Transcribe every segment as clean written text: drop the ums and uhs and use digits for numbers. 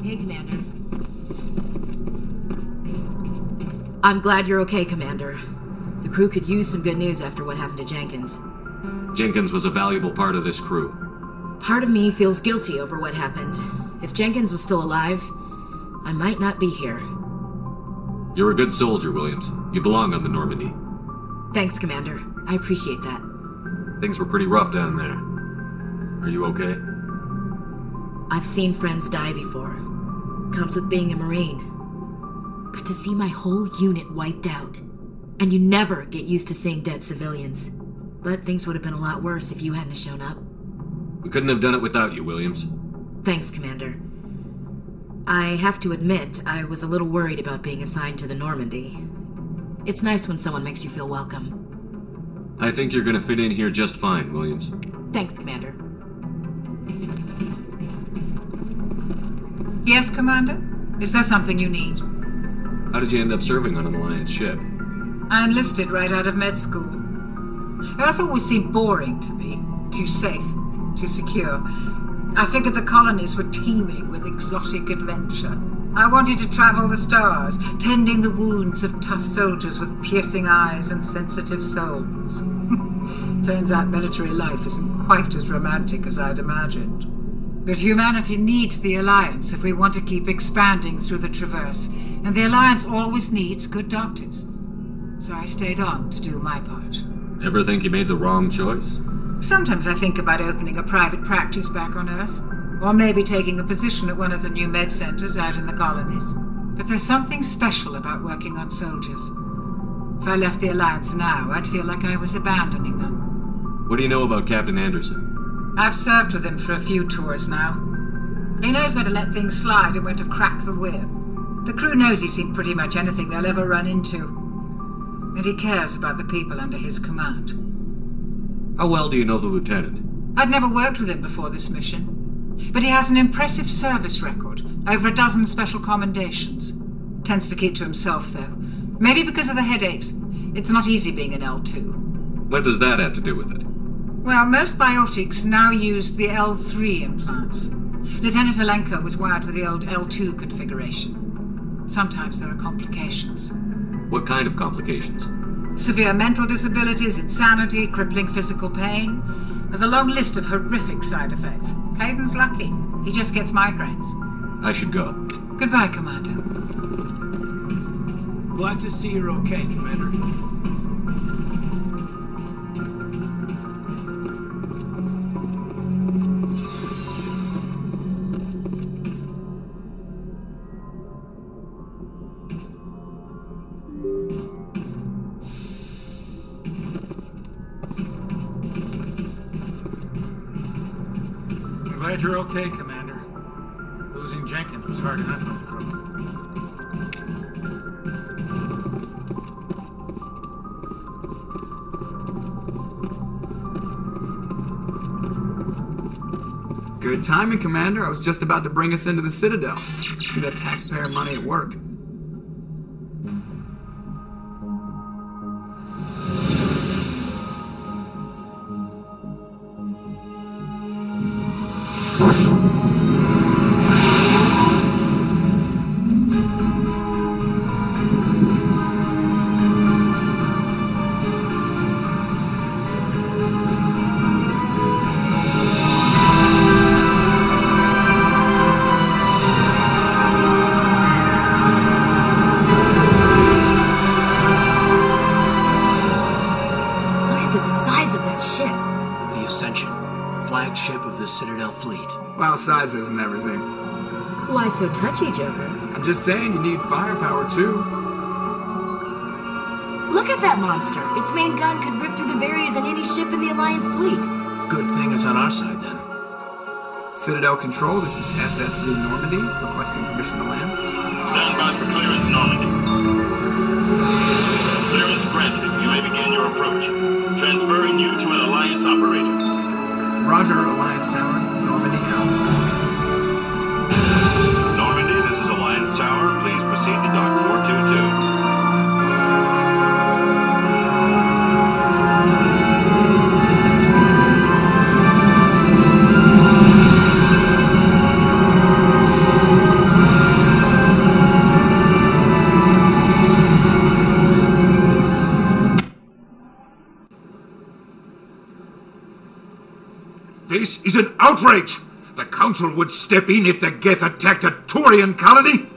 Hey, Commander. I'm glad you're okay, Commander. The crew could use some good news after what happened to Jenkins. Jenkins was a valuable part of this crew. Part of me feels guilty over what happened. If Jenkins was still alive, I might not be here. You're a good soldier, Williams. You belong on the Normandy. Thanks, Commander. I appreciate that. Things were pretty rough down there. Are you okay? I've seen friends die before. Comes with being a Marine. But to see my whole unit wiped out, and you never get used to seeing dead civilians. But things would have been a lot worse if you hadn't shown up. We couldn't have done it without you, Williams. Thanks, Commander. I have to admit, I was a little worried about being assigned to the Normandy. It's nice when someone makes you feel welcome. I think you're gonna fit in here just fine, Williams. Thanks, Commander. Yes, Commander? Is there something you need? How did you end up serving on an Alliance ship? I enlisted right out of med school. Earth always seemed boring to me. Too safe, too secure. I figured the colonies were teeming with exotic adventure. I wanted to travel the stars, tending the wounds of tough soldiers with piercing eyes and sensitive souls. Turns out military life isn't quite as romantic as I'd imagined. But humanity needs the Alliance if we want to keep expanding through the Traverse, and the Alliance always needs good doctors. So I stayed on to do my part. Ever think you made the wrong choice? Sometimes I think about opening a private practice back on Earth, or maybe taking a position at one of the new med centers out in the colonies. But there's something special about working on soldiers. If I left the Alliance now, I'd feel like I was abandoning them. What do you know about Captain Anderson? I've served with him for a few tours now. He knows where to let things slide and when to crack the whip. The crew knows he's seen pretty much anything they'll ever run into. And he cares about the people under his command. How well do you know the lieutenant? I'd never worked with him before this mission. But he has an impressive service record, over 12 special commendations. Tends to keep to himself, though. Maybe because of the headaches. It's not easy being an L2. What does that have to do with it? Well, most biotics now use the L3 implants. Lieutenant Alenko was wired with the old L2 configuration. Sometimes there are complications. What kind of complications? Severe mental disabilities, insanity, crippling physical pain. There's a long list of horrific side effects. Caden's lucky. He just gets migraines. I should go. Goodbye, Commander. Glad to see you're okay, Commander. Glad you're okay, Commander. Losing Jenkins was hard enough on the crew. Good timing, Commander. I was just about to bring us into the Citadel. See that taxpayer money at work. Citadel fleet. Well, size isn't everything. Why so touchy, Joker? I'm just saying you need firepower, too. Look at that monster. Its main gun could rip through the barriers in any ship in the Alliance fleet. Good thing it's on our side, then. Citadel Control, this is SSV Normandy, requesting permission to land. Stand by for clearance, Normandy. Clearance granted. You may begin your approach. Transferring you to an Alliance operator. Roger, Alliance Tower. Normandy out. Normandy, this is Alliance Tower. Please proceed to Dock 422. is an outrage! The Council would step in if the Geth attacked a Turian colony!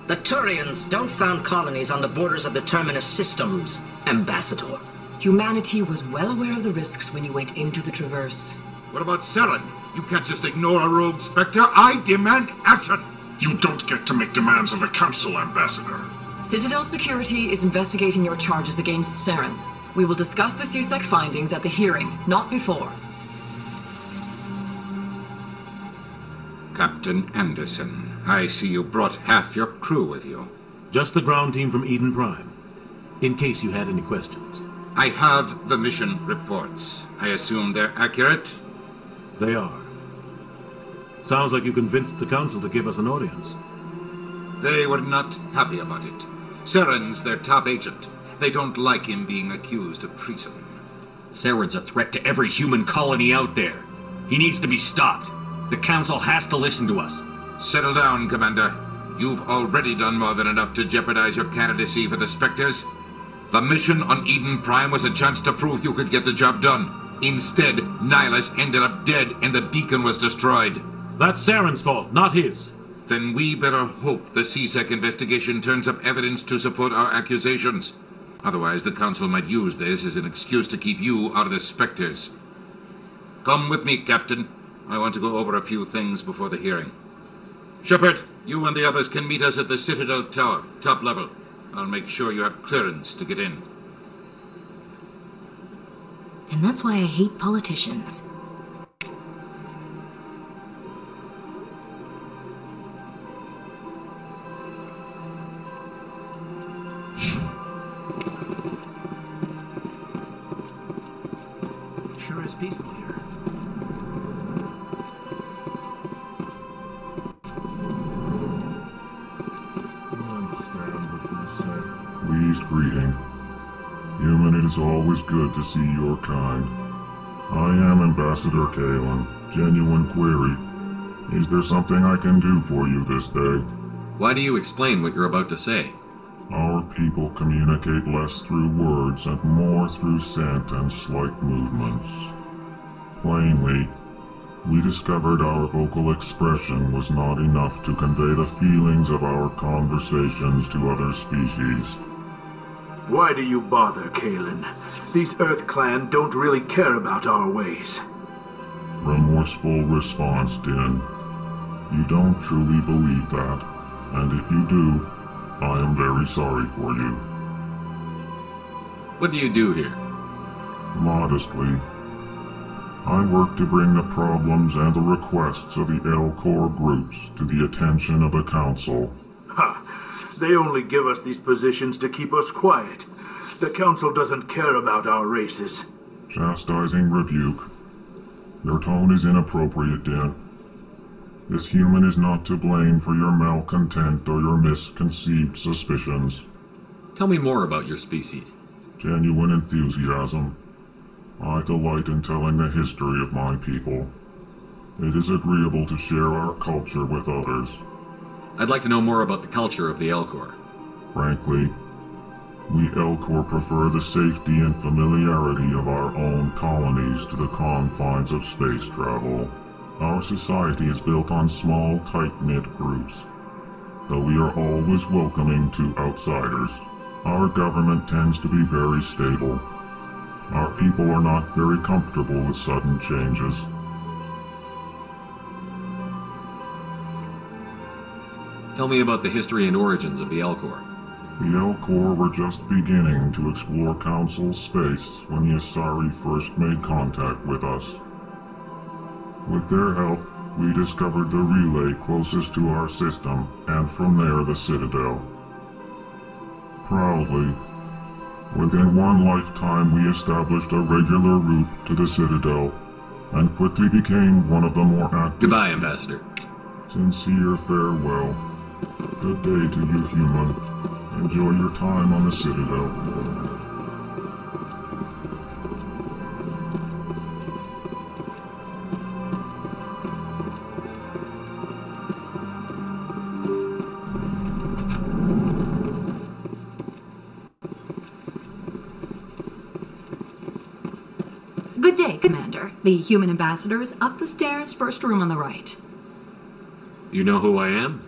The Turians don't found colonies on the borders of the Terminus systems, Ambassador. Humanity was well aware of the risks when you went into the Traverse. What about Saren? You can't just ignore a rogue Spectre. I demand action! You don't get to make demands of the Council, Ambassador. Citadel Security is investigating your charges against Saren. We will discuss the CSEC findings at the hearing, not before. Captain Anderson, I see you brought half your crew with you. Just the ground team from Eden Prime, in case you had any questions. I have the mission reports. I assume they're accurate? They are. Sounds like you convinced the Council to give us an audience. They were not happy about it. Saren's their top agent. They don't like him being accused of treason. Saren's a threat to every human colony out there. He needs to be stopped. The Council has to listen to us. Settle down, Commander. You've already done more than enough to jeopardize your candidacy for the Spectres. The mission on Eden Prime was a chance to prove you could get the job done. Instead, Nihilus ended up dead and the beacon was destroyed. That's Saren's fault, not his. Then we better hope the CSEC investigation turns up evidence to support our accusations. Otherwise, the Council might use this as an excuse to keep you out of the Spectres. Come with me, Captain. I want to go over a few things before the hearing. Shepard, you and the others can meet us at the Citadel Tower, top level. I'll make sure you have clearance to get in. And that's why I hate politicians. Sure is peaceful here. Pleased greeting. Human, it is always good to see your kind. I am Ambassador Kalen. Genuine query. Is there something I can do for you this day? Why do you explain what you're about to say? Our people communicate less through words and more through scent and slight movements. Plainly, we discovered our vocal expression was not enough to convey the feelings of our conversations to other species. Why do you bother, Kalen? These Earth Clan don't really care about our ways. Remorseful response, Din. You don't truly believe that, and if you do, I am very sorry for you. What do you do here? Modestly, I work to bring the problems and the requests of the Elcor groups to the attention of the Council. Ha! They only give us these positions to keep us quiet. The Council doesn't care about our races. Chastising rebuke. Your tone is inappropriate, Din. This human is not to blame for your malcontent or your misconceived suspicions. Tell me more about your species. Genuine enthusiasm. I delight in telling the history of my people. It is agreeable to share our culture with others. I'd like to know more about the culture of the Elcor. Frankly, we Elcor prefer the safety and familiarity of our own colonies to the confines of space travel. Our society is built on small, tight-knit groups. Though we are always welcoming to outsiders, our government tends to be very stable. Our people are not very comfortable with sudden changes. Tell me about the history and origins of the Elcor. The Elcor were just beginning to explore Council space when the Asari first made contact with us. With their help, we discovered the relay closest to our system, and from there the Citadel. Proudly, within one lifetime we established a regular route to the Citadel, and quickly became one of the more active... Goodbye, Ambassador. Sincere farewell. Good day to you, human. Enjoy your time on the Citadel. Good day, Commander. The human ambassador is up the stairs, first room on the right. You know who I am?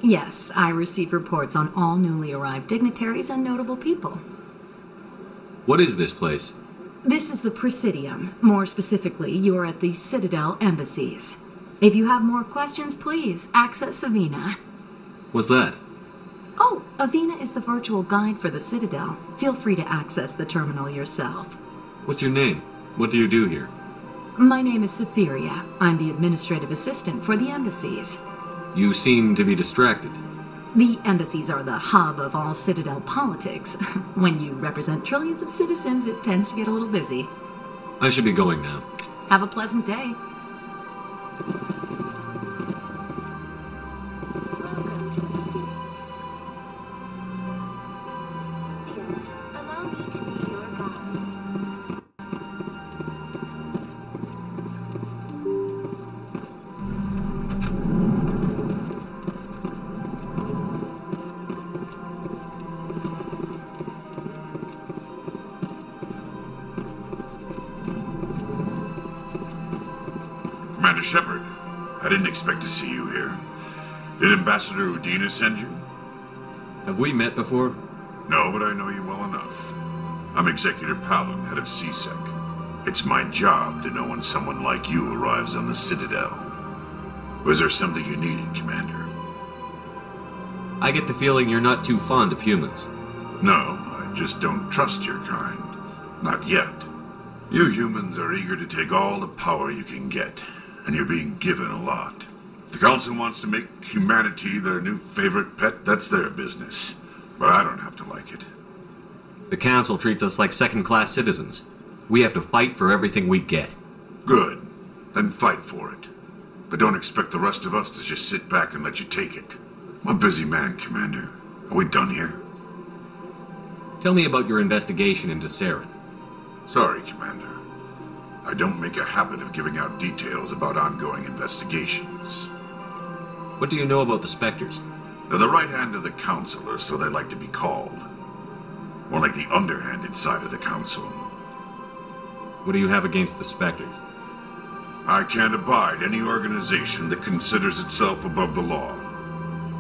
Yes, I receive reports on all newly arrived dignitaries and notable people. What is this place? This is the Presidium. More specifically, you are at the Citadel embassies. If you have more questions, please access Avina. What's that? Oh, Avina is the virtual guide for the Citadel. Feel free to access the terminal yourself. What's your name? What do you do here? My name is Safiria. I'm the administrative assistant for the embassies. You seem to be distracted. The embassies are the hub of all Citadel politics. When you represent trillions of citizens, it tends to get a little busy. I should be going now. Have a pleasant day. Commander Shepard, I didn't expect to see you here. Did Ambassador Udina send you? Have we met before? No, but I know you well enough. I'm Executor Palin, head of CSEC. It's my job to know when someone like you arrives on the Citadel. Was there something you needed, Commander? I get the feeling you're not too fond of humans. No, I just don't trust your kind. Not yet. You humans are eager to take all the power you can get, and you're being given a lot. If the Council wants to make humanity their new favorite pet, that's their business. But I don't have to like it. The Council treats us like second-class citizens. We have to fight for everything we get. Good. Then fight for it. But don't expect the rest of us to just sit back and let you take it. I'm a busy man, Commander. Are we done here? Tell me about your investigation into Saren. Sorry, Commander. I don't make a habit of giving out details about ongoing investigations. What do you know about the Spectres? They're the right hand of the Council, or so they like to be called. More like the underhanded side of the Council. What do you have against the Spectres? I can't abide any organization that considers itself above the law.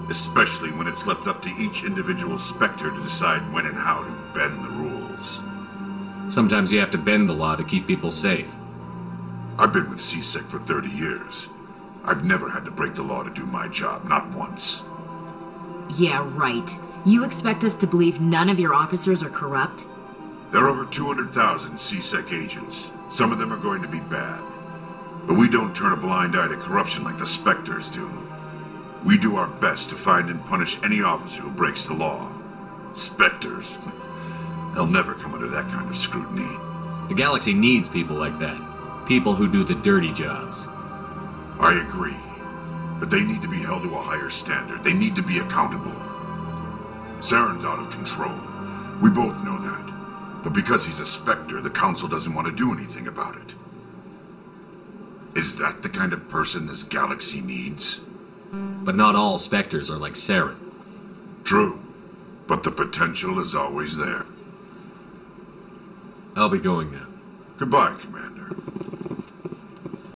Especially when it's left up to each individual Spectre to decide when and how to bend the rules. Sometimes you have to bend the law to keep people safe. I've been with CSEC for 30 years. I've never had to break the law to do my job, not once. Yeah, right. You expect us to believe none of your officers are corrupt? There are over 200,000 CSEC agents. Some of them are going to be bad. But we don't turn a blind eye to corruption like the Spectres do. We do our best to find and punish any officer who breaks the law. Spectres. They'll never come under that kind of scrutiny. The galaxy needs people like that. People who do the dirty jobs. I agree. But they need to be held to a higher standard. They need to be accountable. Saren's out of control. We both know that. But because he's a Spectre, the Council doesn't want to do anything about it. Is that the kind of person this galaxy needs? But not all Spectres are like Saren. True. But the potential is always there. I'll be going now. Goodbye, Commander.